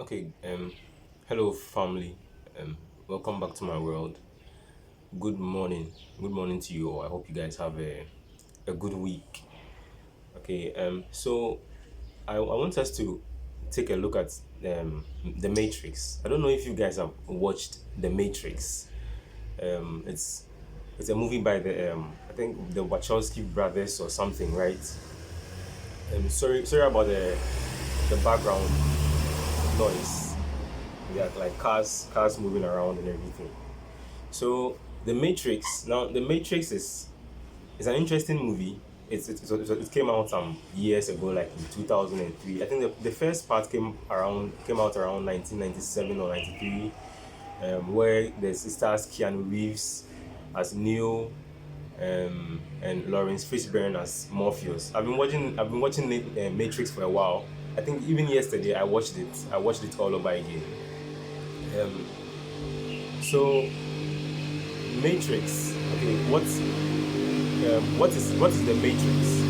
Okay, hello family. Um, Welcome back to my world. Good morning. Good morning to you all. I hope you guys have a good week. Okay, I want us to take a look at The Matrix. I don't know if you guys have watched The Matrix. It's a movie by the I think the Wachowski brothers or something, right? Sorry about the background noise. We are like cars moving around and everything. So The Matrix is an interesting movie. It came out some years ago, like in 2003. I think the first part came out around 1997 or 93, where it stars Keanu Reeves as Neo, and Lawrence Fishburne as Morpheus. I've been watching Matrix for a while. I think even yesterday I watched it. I watched it all over again. Um, so Matrix. Okay, what is the Matrix?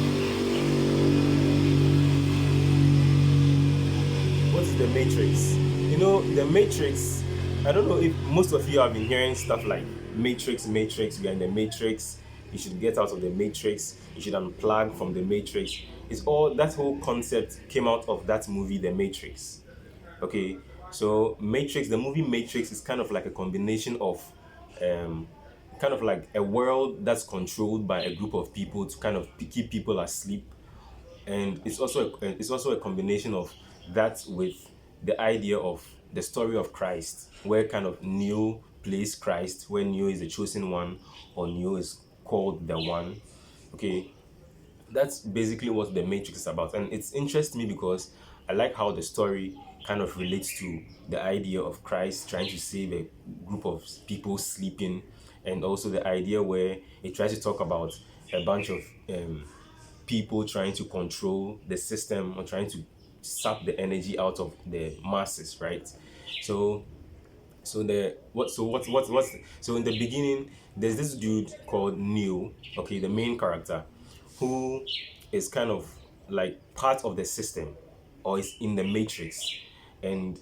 What is the Matrix? The Matrix. I don't know if most of you have been hearing stuff like Matrix, Matrix. We are in the Matrix. You should get out of the Matrix. You should unplug from the Matrix. It's all that whole concept came out of that movie, The Matrix. Okay, so the movie Matrix is kind of like a combination of um, kind of like a world that's controlled by a group of people to kind of keep people asleep, and it's also a combination of that with the idea of the story of Christ, where kind of Neo plays Christ, where Neo is the chosen one or Neo is called the one. Okay, that's basically what the Matrix is about, and it's interesting to me because I like how the story kind of relates to the idea of Christ trying to save a group of people sleeping, and also the idea where it tries to talk about a bunch of people trying to control the system or trying to sap the energy out of the masses, right? So so the what so what's so in the beginning there's this dude called Neo, okay, the main character, who is kind of like part of the system or is in the Matrix, and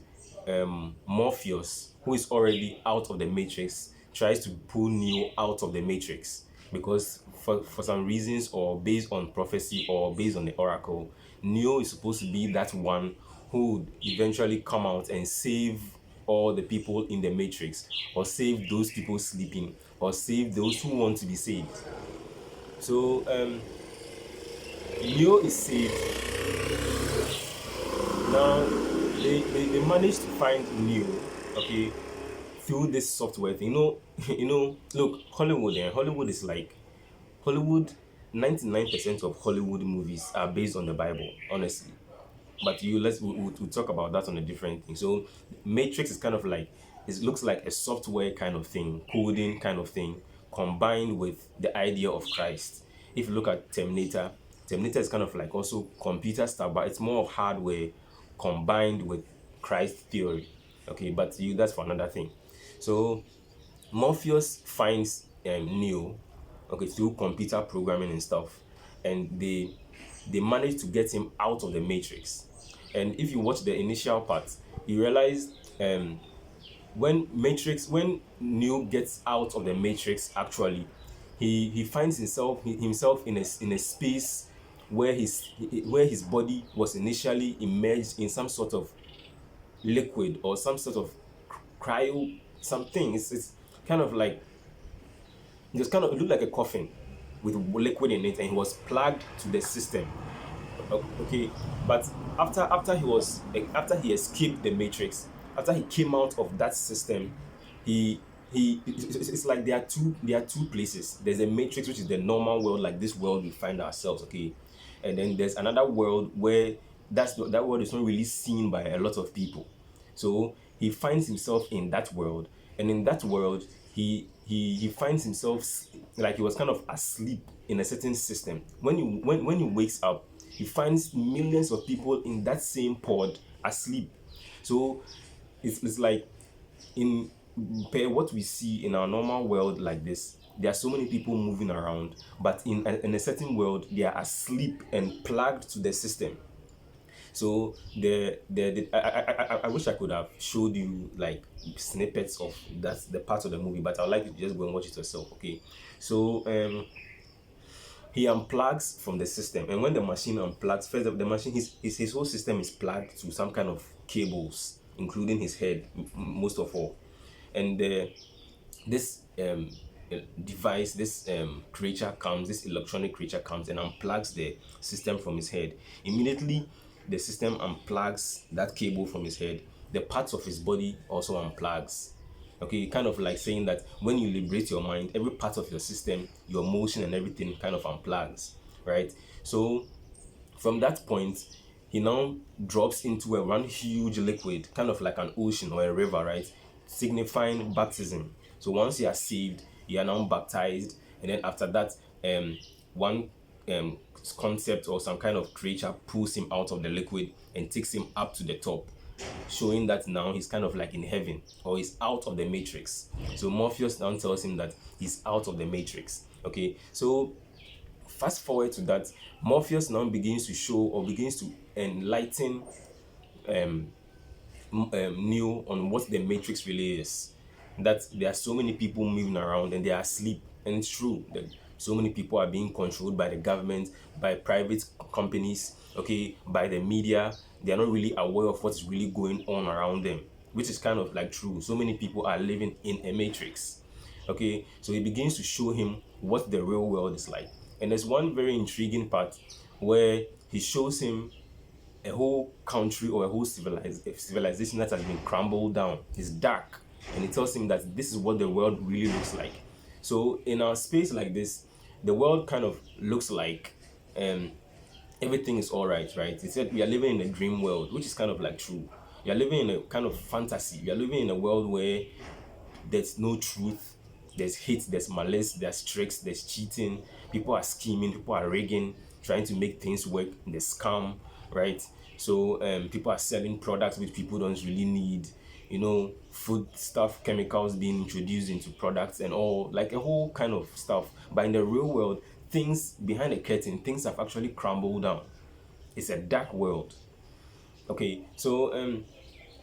Morpheus, who is already out of the Matrix, tries to pull Neo out of the Matrix because for some reasons, or based on prophecy or based on the oracle, Neo is supposed to be that one who would eventually come out and save all the people in the Matrix, or save those people sleeping, or save those who want to be saved. So Neo is saved. Now they managed to find Neo, okay, through this software thing. Look, Hollywood is like Hollywood. 99% of Hollywood movies are based on the Bible, honestly. But we'll talk about that on a different thing. So Matrix is kind of like, it looks like a software kind of thing, coding kind of thing, combined with the idea of Christ. If you look at Terminator is kind of like also computer stuff, but it's more of hardware combined with Christ theory. Okay, but that's for another thing. So Morpheus finds Neo, okay, through computer programming and stuff, and they manage to get him out of the Matrix. And if you watch the initial part, you realize when Neo gets out of the Matrix, actually, he finds himself in a space where his body was initially immersed in some sort of liquid or some sort of cryo something. It's kind of like, it looked like a coffin with liquid in it, and he was plugged to the system. Okay, but after he escaped the Matrix, after he came out of that system, it's like there are two places. There's a Matrix, which is the normal world, like this world we find ourselves, okay, and then there's another world where that world is not really seen by a lot of people. So he finds himself in that world, and in that world, he finds himself like he was kind of asleep in a certain system. When he wakes up, he finds millions of people in that same pod asleep. So it's like, in per what we see in our normal world like this, there are so many people moving around, but in a certain world they are asleep and plugged to the system. So I wish I could have showed you like snippets of that the parts of the movie, but I'd like you to just go and watch it yourself. Okay, so he unplugs from the system, and when the machine unplugs, first the machine his whole system is plugged to some kind of cables, including his head, most of all, and this device, this creature comes, this electronic creature comes and unplugs the system from his head. Immediately, the system unplugs that cable from his head. The parts of his body also unplugs. Okay, kind of like saying that when you liberate your mind, every part of your system, your motion and everything kind of unplugs, right? So from that point, he now drops into a one huge liquid, kind of like an ocean or a river, right? Signifying baptism. So once you are saved, you are now baptized, and then after that, one um, concept or some kind of creature pulls him out of the liquid and takes him up to the top, showing that now he's kind of like in heaven or he's out of the matrix. So Morpheus now tells him that he's out of the matrix. Okay, so fast forward to that, Morpheus now begins to show or begins to enlighten Neo on what the matrix really is. That there are so many people moving around and they are asleep, and it's true that so many people are being controlled by the government, by private companies, okay, by the media. They are not really aware of what's really going on around them, which is kind of like true. So many people are living in a matrix. Okay, so he begins to show him what the real world is like. And there's one very intriguing part where he shows him a whole country or a whole civilization that has been crumbled down. It's dark, and it tells him that this is what the world really looks like. So in our space like this, the world kind of looks like everything is all right, right? He said we are living in a dream world, which is kind of like true. You are living in a kind of fantasy. You are living in a world where there's no truth, there's hate, there's malice, there's tricks, there's cheating, people are scheming, people are rigging, trying to make things work, there's scam, right? So people are selling products which people don't really need, you know, food stuff, chemicals being introduced into products and all, like a whole kind of stuff. But in the real world, things behind the curtain, things have actually crumbled down. It's a dark world. Okay, so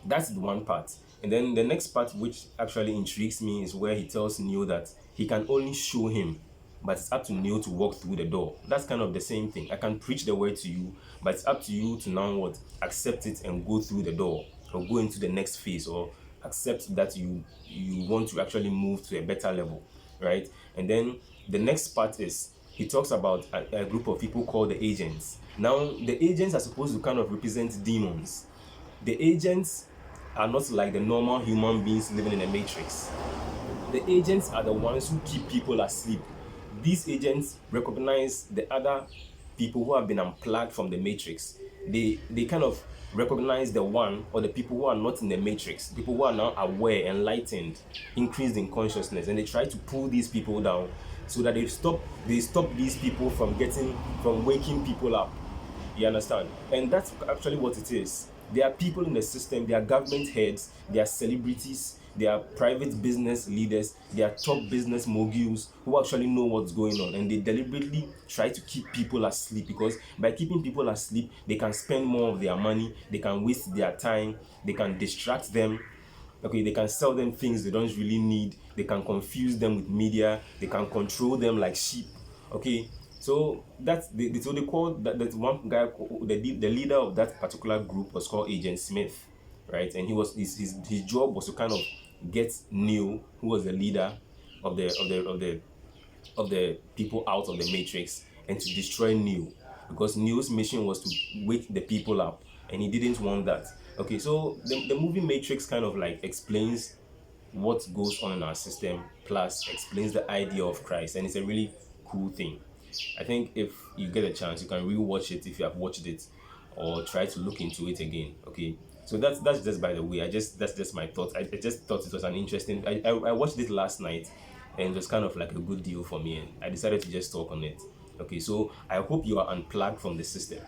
that's the one part. And then the next part, which actually intrigues me, is where he tells Neo that he can only show him, but it's up to Neo to walk through the door. That's kind of the same thing. I can preach the word to you, but it's up to you to now what? Accept it and go through the door, or go into the next phase, or accept that you want to actually move to a better level, right? And then the next part is he talks about a group of people called the agents. Now, the agents are supposed to kind of represent demons. The agents are not like the normal human beings living in a matrix. The agents are the ones who keep people asleep. These agents recognize the other people who have been unplugged from the matrix. They kind of recognize the one or the people who are not in the matrix, people who are now aware, enlightened, increased in consciousness, and they try to pull these people down so that they stop these people from waking people up. You understand? And that's actually what it is. There are people in the system, there are government heads, there are celebrities, there are private business leaders, there are top business moguls who actually know what's going on, and they deliberately try to keep people asleep, because by keeping people asleep, they can spend more of their money, they can waste their time, they can distract them. Okay, they can sell them things they don't really need, they can confuse them with media, they can control them like sheep. Okay, so so they called that one guy, the leader of that particular group was called Agent Smith, right? And he was his job was to kind of get Neo, who was the leader of the people out of the matrix, and to destroy Neo, because Neo's mission was to wake the people up, and he didn't want that. Okay, so the movie Matrix kind of like explains what goes on in our system, plus explains the idea of Christ, and it's a really cool thing. I think if you get a chance, you can rewatch it if you have watched it, or try to look into it again. Okay, so that's just by the way. That's just my thoughts. I just thought it was an interesting. I watched it last night, and it was kind of like a good deal for me, and I decided to just talk on it. Okay, so I hope you are unplugged from the system.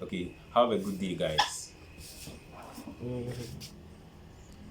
Okay, have a good day, guys.